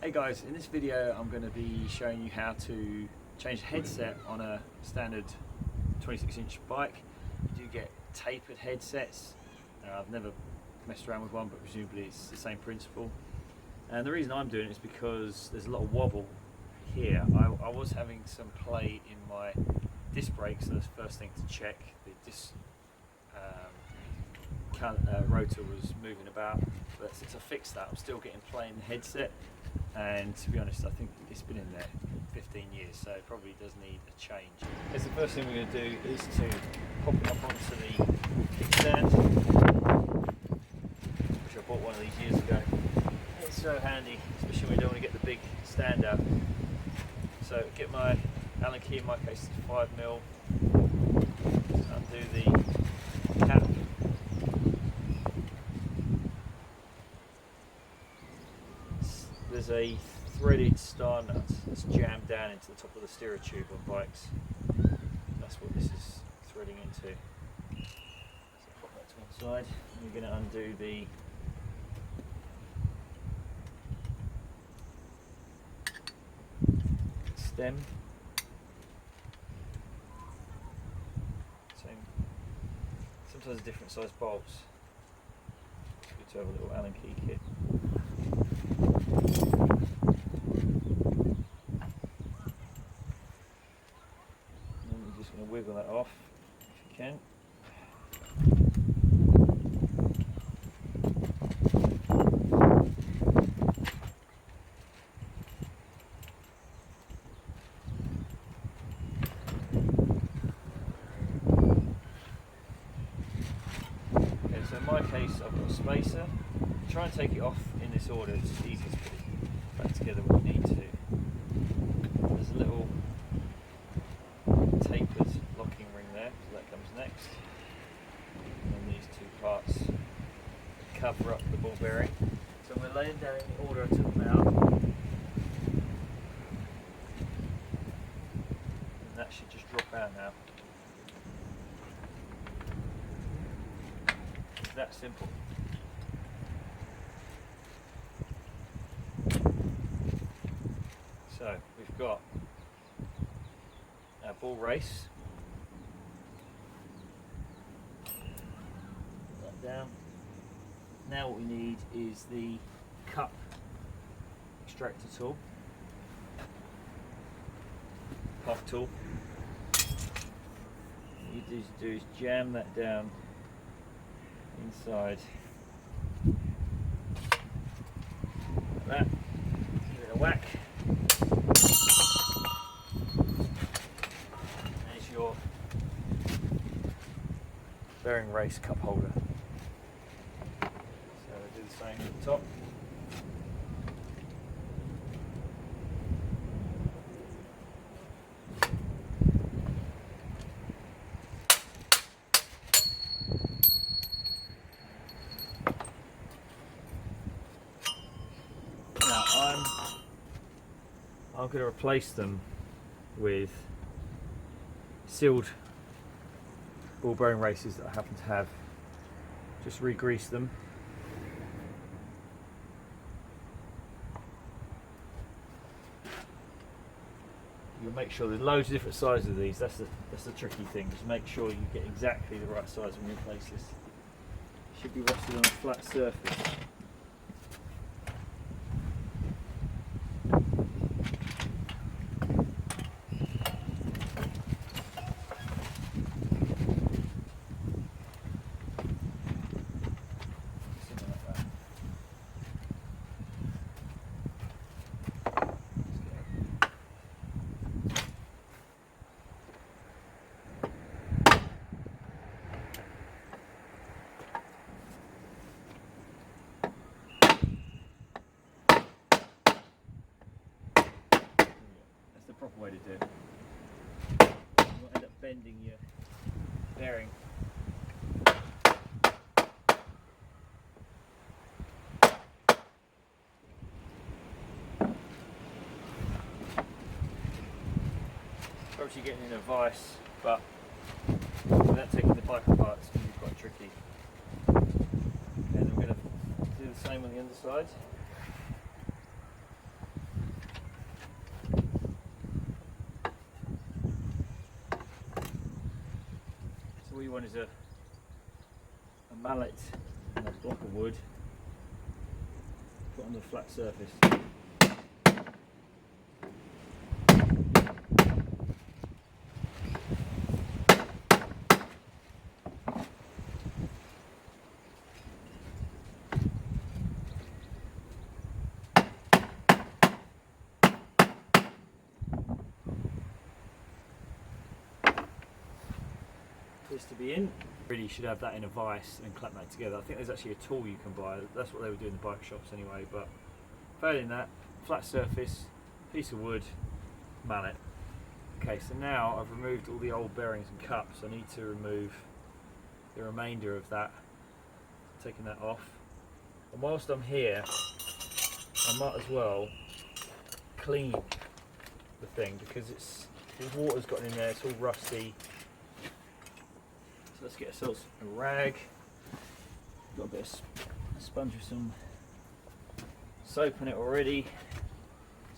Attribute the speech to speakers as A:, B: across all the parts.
A: Hey guys, in this video I'm going to be showing you how to change the headset on a standard 26-inch bike. You do get tapered headsets. I've never messed around with one, but presumably it's the same principle. And the reason I'm doing it is because there's a lot of wobble here. I was having some play in my disc brakes, so that's the first thing to check. The disc rotor was moving about, but since I fixed that I'm still getting play in the headset, and to be honest I think it's been in there 15 years, so it probably does need a change. As the first thing we're going to do is to pop it up onto the kickstand, which I bought one of these years ago. It's so handy, especially when you don't want to get the big stand out. So get my Allen key, in my case it's 5mm, undo the cap. There's a threaded star nut that's jammed down into the top of the steerer tube on bikes. That's what this is threading into. So pop that to one side. We're going to undo the stem. Sometimes different size bolts. It's good to have a little Allen key kit. Going to wiggle that off if you can. Okay, so in my case I've got a spacer. Try and take it off in this order, it's just easier to put it back together when you need to. There's a little tapered locking ring there, so that comes next. And then these two parts cover up the ball bearing. So we're laying down in the order I took them out. And that should just drop out now. It's that simple. So we've got our ball race. Put that down. Now what we need is the cup extractor tool, puff tool. What you need to do is jam that down inside like that. Give it a whack. Bearing race cup holder. So we'll do the same at the top. Now I'm going to replace them with sealed ball bearing races that I happen to have. Just re-grease them. You'll make sure there's loads of different sizes of these. That's the tricky thing. Just make sure you get exactly the right size when you replace this. It should be rested on a flat surface. Proper way to do it. You won't end up bending your bearing. Obviously getting in a vice, but without taking the bike apart it's going to be quite tricky. And I'm going to do the same on the underside. want is a mallet and a block of wood put on the flat surface. This to be in. Really should have that in a vise and clamp that together. I think there's actually a tool you can buy. That's what they would do in the bike shops anyway. But failing that, flat surface, piece of wood, mallet. Okay, so now I've removed all the old bearings and cups. I need to remove the remainder of that. Taking that off. And whilst I'm here, I might as well clean the thing because the water's gotten in there. It's all rusty. Let's get ourselves a rag. Got a bit of sponge with some soap in it already.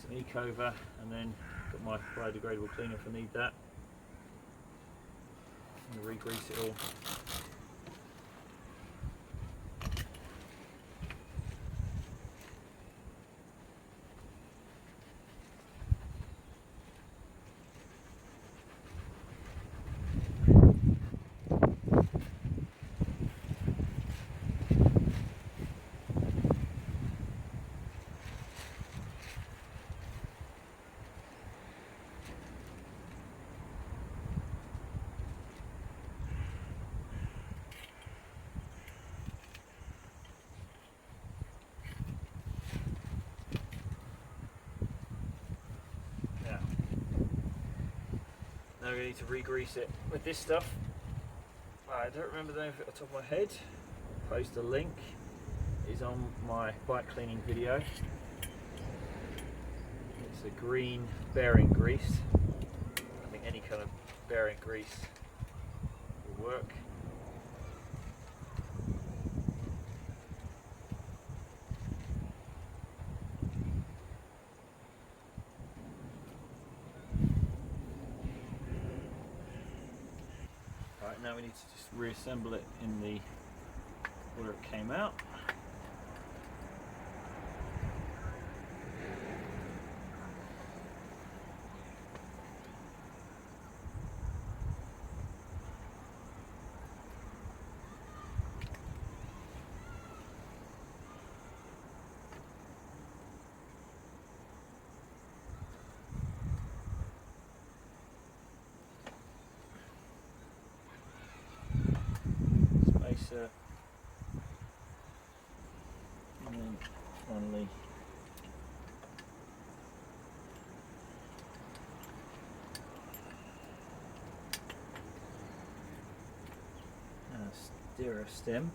A: Some Ecover, and then got my biodegradable cleaner if I need that. I'm going to re-grease it all. Now we need to re-grease it with this stuff. I don't remember the name of it off the top of my head. Post a link. It's on my bike cleaning video. It's a green bearing grease. I think any kind of bearing grease will work. Right, now we need to just reassemble it in the where it came out. Spacer, and then finally a steerer stem.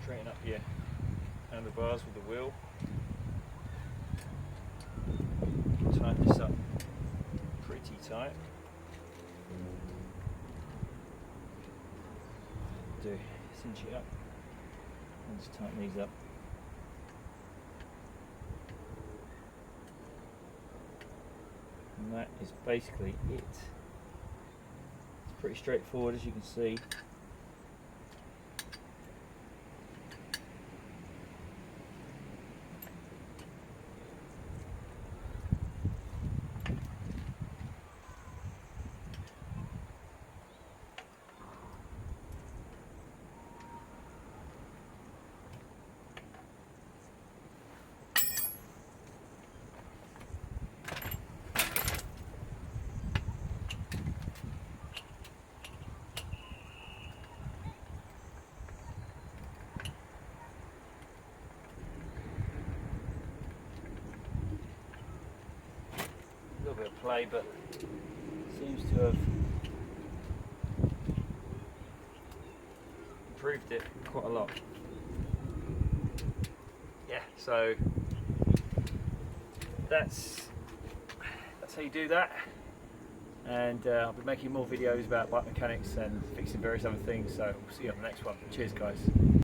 A: Straighten up your handlebars with the wheel. Tighten this up pretty tight. Do cinch it up and just tighten these up. And that is basically it. It's pretty straightforward, as you can see. play, but seems to have improved it quite a lot. Yeah, so that's how you do that. And I'll be making more videos about bike mechanics and fixing various other things, so we'll see you on the next one. Cheers guys.